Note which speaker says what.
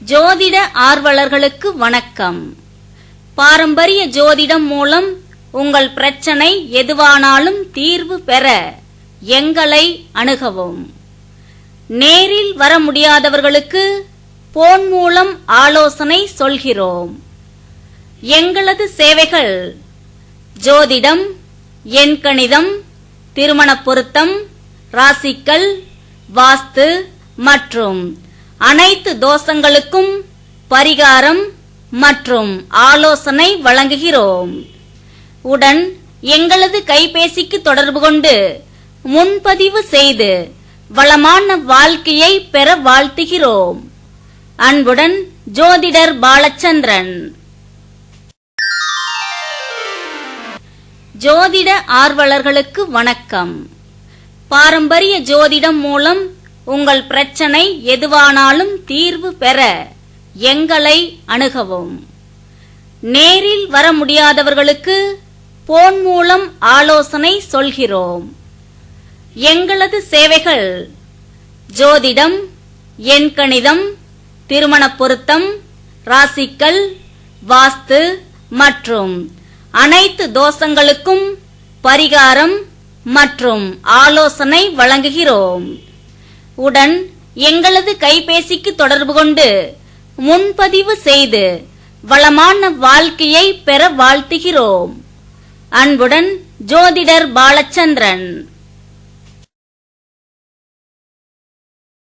Speaker 1: ஜோதிட ஆர்வலர்களுக்கு வணக்கம். பாரம்பரிய ஜோதிடம் மூலம் உங்கள் பிரச்சனை எதுவானாலும் தீர்வு பெற எங்களை அணுகவும். நேரில் வர முடியாதவர்களுக்கு போன் மூலம் ஆலோசனை சொல்கிறோம். எங்களது சேவைகள் ஜோதிடம், எண்கணிதம், திருமண பொருத்தம், ராசிக்கல், வாஸ்து மற்றும் அனைத்து தோஷங்களுக்கும் பரிகாரம் மற்றும் ஆலோசனை வழங்குகிறோம். உடன் எங்களது கைபேசிக்கு தொடர்பு கொண்டு முன்பதிவு செய்து வளமான வாழ்க்கையை பெற வாழ்த்துகிறோம். அன்புடன் ஜோதிடர் பாலச்சந்திரன். ஜோதிட ஆர்வலர்களுக்கு வணக்கம். பாரம்பரிய ஜோதிடம் மூலம் உங்கள் பிரச்சனை எதுவானாலும் தீர்வு பெற எங்களை அணுகவும். நேரில் வர முடியாதவர்களுக்கு போன் மூலம் ஆலோசனை சொல்கிறோம். எங்களது சேவைகள் ஜோதிடம், எண்கணிதம், திருமண பொருத்தம், ராசிக்கல், வாஸ்து மற்றும் அனைத்து தோஷங்களுக்கும் பரிகாரம் மற்றும் ஆலோசனை வழங்குகிறோம். உடன் எங்களது கைபேசிக்கு தொடர்பு கொண்டு முன்பதிவு செய்து வளமான வாழ்க்கையை பெற வாழ்த்துகிறோம். அன்புடன் ஜோதிடர் பாலச்சந்திரன்.